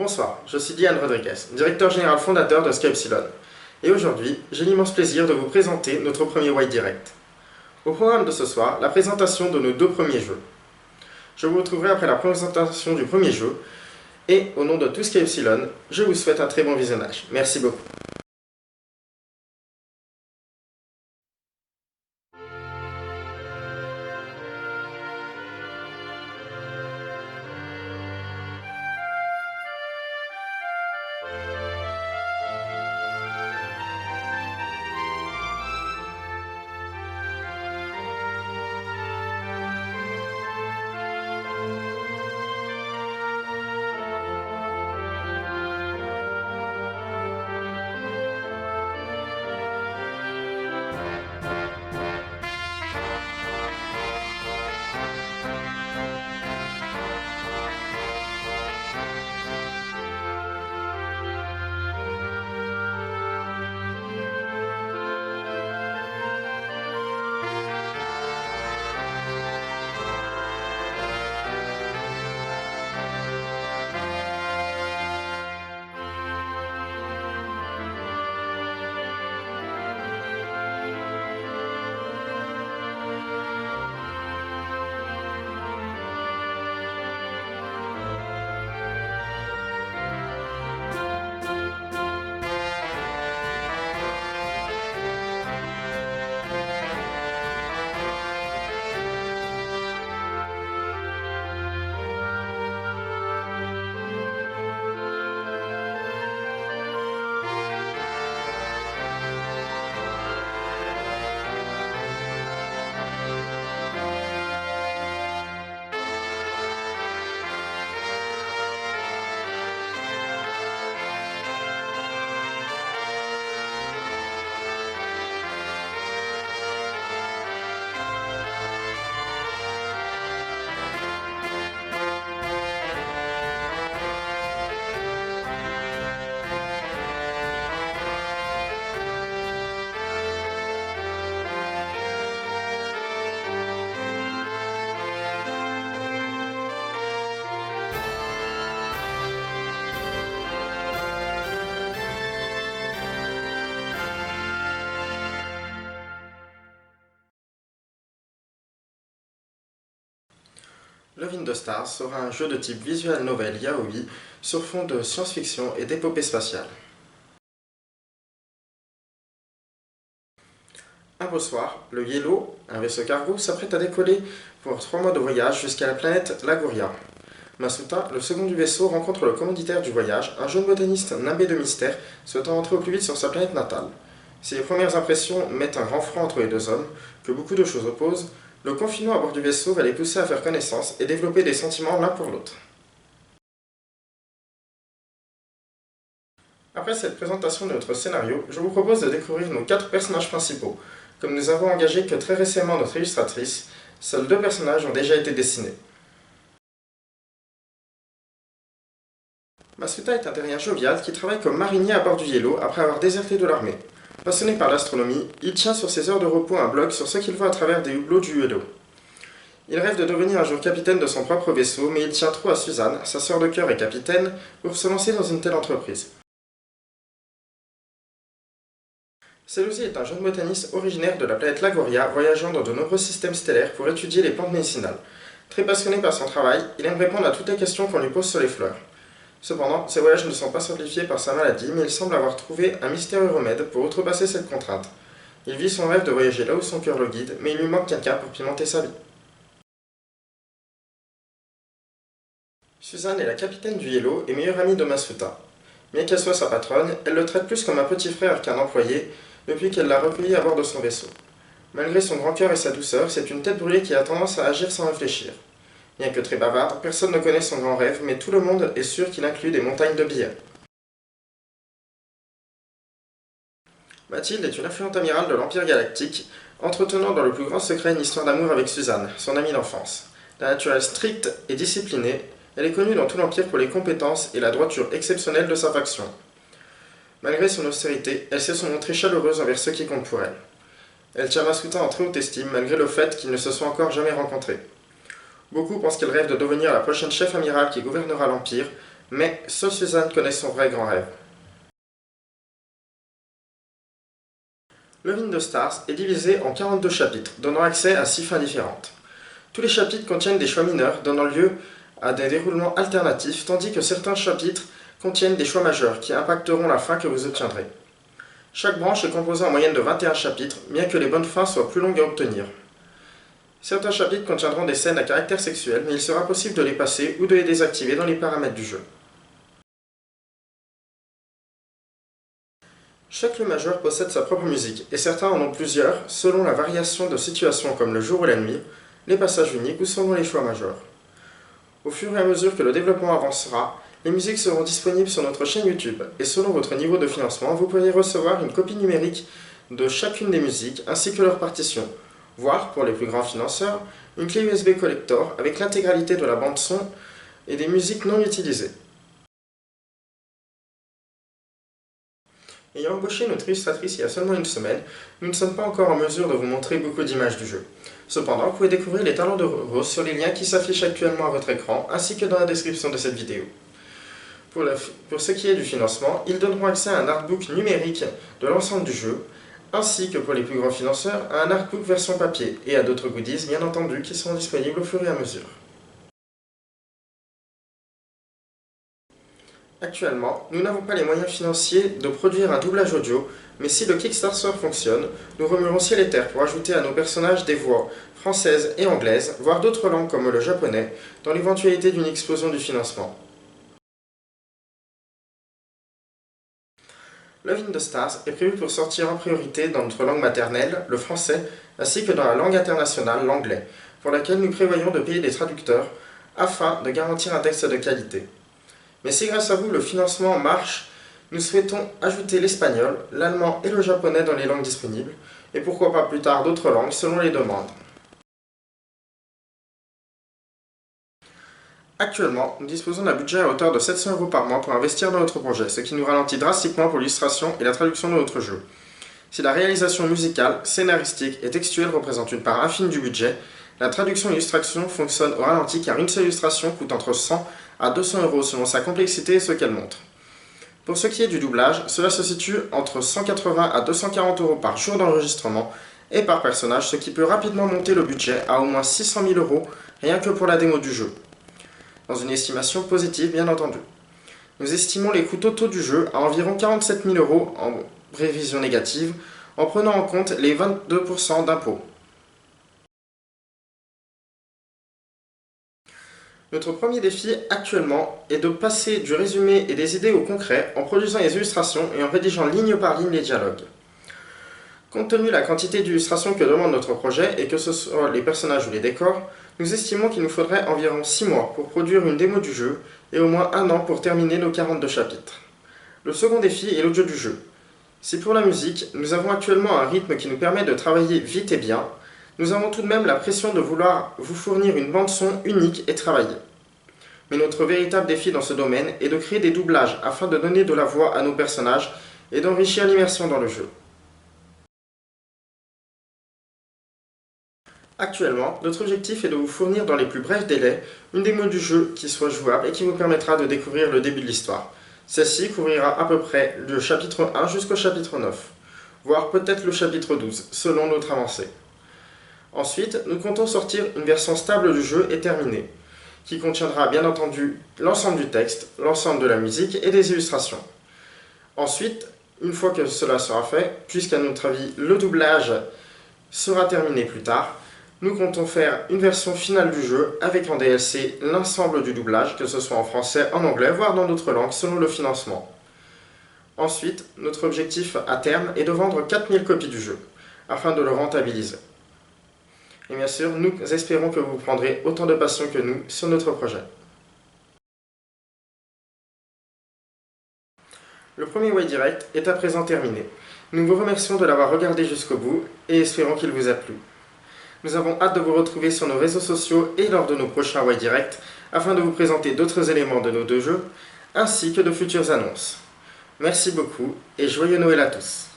Bonsoir, je suis Diane Rodriguez, directeur général fondateur de SK Epsilon. Et aujourd'hui, j'ai l'immense plaisir de vous présenter notre premier White Direct. Au programme de ce soir, la présentation de nos deux premiers jeux. Je vous retrouverai après la présentation du premier jeu. Et au nom de tout SK Epsilon, je vous souhaite un très bon visionnage. Merci beaucoup. Love in the Stars sera un jeu de type visual novel yaoi sur fond de science-fiction et d'épopée spatiale. Un beau soir, le Yellow, un vaisseau cargo, s'apprête à décoller pour 3 mois de voyage jusqu'à la planète Lagoria. Masuta, le second du vaisseau, rencontre le commanditaire du voyage, un jeune botaniste nimbé de mystère, souhaitant rentrer au plus vite sur sa planète natale. Si les premières impressions mettent un grand froid entre les deux hommes, que beaucoup de choses opposent, le confinement à bord du vaisseau va les pousser à faire connaissance et développer des sentiments l'un pour l'autre. Après cette présentation de notre scénario, je vous propose de découvrir nos 4 personnages principaux. Comme nous avons engagé que très récemment notre illustratrice, seuls 2 personnages ont déjà été dessinés. Masuta est un terrien jovial qui travaille comme marinier à bord du Yellow après avoir déserté de l'armée. Passionné par l'astronomie, il tient sur ses heures de repos un blog sur ce qu'il voit à travers des hublots du Yellow. Il rêve de devenir un jour capitaine de son propre vaisseau, mais il tient trop à Suzanne, sa sœur de cœur et capitaine, pour se lancer dans une telle entreprise. Selusi est un jeune botaniste originaire de la planète Lagoria, voyageant dans de nombreux systèmes stellaires pour étudier les plantes médicinales. Très passionné par son travail, il aime répondre à toutes les questions qu'on lui pose sur les fleurs. Cependant, ses voyages ne sont pas simplifiés par sa maladie, mais il semble avoir trouvé un mystérieux remède pour outrepasser cette contrainte. Il vit son rêve de voyager là où son cœur le guide, mais il lui manque quelqu'un pour pimenter sa vie. Suzanne est la capitaine du Yellow et meilleure amie de Masuta. Bien qu'elle soit sa patronne, elle le traite plus comme un petit frère qu'un employé depuis qu'elle l'a recueilli à bord de son vaisseau. Malgré son grand cœur et sa douceur, c'est une tête brûlée qui a tendance à agir sans réfléchir. Bien que très bavarde, personne ne connaît son grand rêve, mais tout le monde est sûr qu'il inclut des montagnes de billets. Mathilde est une influente amirale de l'Empire Galactique, entretenant dans le plus grand secret une histoire d'amour avec Suzanne, son amie d'enfance. La naturelle stricte et disciplinée, elle est connue dans tout l'Empire pour les compétences et la droiture exceptionnelle de sa faction. Malgré son austérité, elle sait se montrer chaleureuse envers ceux qui comptent pour elle. Elle tient Masuta en très haute estime malgré le fait qu'ils ne se soient encore jamais rencontrés. Beaucoup pensent qu'elle rêve de devenir la prochaine chef amiral qui gouvernera l'Empire, Mais seule Suzanne connaît son vrai grand rêve. Le Wind of Stars est divisé en 42 chapitres, donnant accès à 6 fins différentes. Tous les chapitres contiennent des choix mineurs, donnant lieu à des déroulements alternatifs, tandis que certains chapitres contiennent des choix majeurs, qui impacteront la fin que vous obtiendrez. Chaque branche est composée en moyenne de 21 chapitres, bien que les bonnes fins soient plus longues à obtenir. Certains chapitres contiendront des scènes à caractère sexuel, mais il sera possible de les passer ou de les désactiver dans les paramètres du jeu. Chaque lieu majeur possède sa propre musique, et certains en ont plusieurs, selon la variation de situations comme le jour ou la nuit, les passages uniques ou selon les choix majeurs. Au fur et à mesure que le développement avancera, les musiques seront disponibles sur notre chaîne YouTube, et selon votre niveau de financement, vous pourrez recevoir une copie numérique de chacune des musiques, ainsi que leur partition, voire, pour les plus grands financeurs, une clé USB collector avec l'intégralité de la bande-son et des musiques non utilisées. Ayant embauché notre illustratrice il y a seulement une semaine, nous ne sommes pas encore en mesure de vous montrer beaucoup d'images du jeu. Cependant, vous pouvez découvrir les talents de Rose sur les liens qui s'affichent actuellement à votre écran, ainsi que dans la description de cette vidéo. Pour ce qui est du financement, ils donneront accès à un artbook numérique de l'ensemble du jeu, ainsi que pour les plus grands financeurs, à un artbook version papier, et à d'autres goodies bien entendu qui seront disponibles au fur et à mesure. Actuellement, nous n'avons pas les moyens financiers de produire un doublage audio, mais si le Kickstarter fonctionne, nous remuerons ciel et terre pour ajouter à nos personnages des voix françaises et anglaises, voire d'autres langues comme le japonais, dans l'éventualité d'une explosion du financement. Le Wind of Stars est prévu pour sortir en priorité dans notre langue maternelle, le français, ainsi que dans la langue internationale, l'anglais, pour laquelle nous prévoyons de payer des traducteurs afin de garantir un texte de qualité. Mais si grâce à vous le financement marche, nous souhaitons ajouter l'espagnol, l'allemand et le japonais dans les langues disponibles, et pourquoi pas plus tard d'autres langues selon les demandes. Actuellement, nous disposons d'un budget à hauteur de 700 € par mois pour investir dans notre projet, ce qui nous ralentit drastiquement pour l'illustration et la traduction de notre jeu. Si la réalisation musicale, scénaristique et textuelle représente une part infime du budget, la traduction et l'illustration fonctionne au ralenti car une seule illustration coûte entre 100 à 200 € selon sa complexité et ce qu'elle montre. Pour ce qui est du doublage, cela se situe entre 180 à 240 € par jour d'enregistrement et par personnage, ce qui peut rapidement monter le budget à au moins 600 000 € rien que pour la démo du jeu. Dans une estimation positive bien entendu. Nous estimons les coûts totaux du jeu à environ 47 000 € en prévision négative, en prenant en compte les 22% d'impôts. Notre premier défi actuellement est de passer du résumé et des idées au concret en produisant les illustrations et en rédigeant ligne par ligne les dialogues. Compte tenu de la quantité d'illustrations que demande notre projet, et que ce soit les personnages ou les décors, nous estimons qu'il nous faudrait environ 6 mois pour produire une démo du jeu et au moins 1 an pour terminer nos 42 chapitres. Le second défi est l'audio du jeu. Si pour la musique, nous avons actuellement un rythme qui nous permet de travailler vite et bien, nous avons tout de même la pression de vouloir vous fournir une bande-son unique et travaillée. Mais notre véritable défi dans ce domaine est de créer des doublages afin de donner de la voix à nos personnages et d'enrichir l'immersion dans le jeu. Actuellement, notre objectif est de vous fournir dans les plus brefs délais une démo du jeu qui soit jouable et qui vous permettra de découvrir le début de l'histoire. Celle-ci couvrira à peu près le chapitre 1 jusqu'au chapitre 9, voire peut-être le chapitre 12, selon notre avancée. Ensuite, nous comptons sortir une version stable du jeu et terminée, qui contiendra bien entendu l'ensemble du texte, l'ensemble de la musique et des illustrations. Ensuite, une fois que cela sera fait, puisqu'à notre avis le doublage sera terminé plus tard, nous comptons faire une version finale du jeu avec en DLC l'ensemble du doublage, que ce soit en français, en anglais, voire dans d'autres langues selon le financement. Ensuite, notre objectif à terme est de vendre 4000 copies du jeu, afin de le rentabiliser. Et bien sûr, nous espérons que vous prendrez autant de passion que nous sur notre projet. Le premier Way Direct est à présent terminé. Nous vous remercions de l'avoir regardé jusqu'au bout et espérons qu'il vous a plu. Nous avons hâte de vous retrouver sur nos réseaux sociaux et lors de nos prochains Way Direct afin de vous présenter d'autres éléments de nos deux jeux ainsi que de futures annonces. Merci beaucoup et joyeux Noël à tous!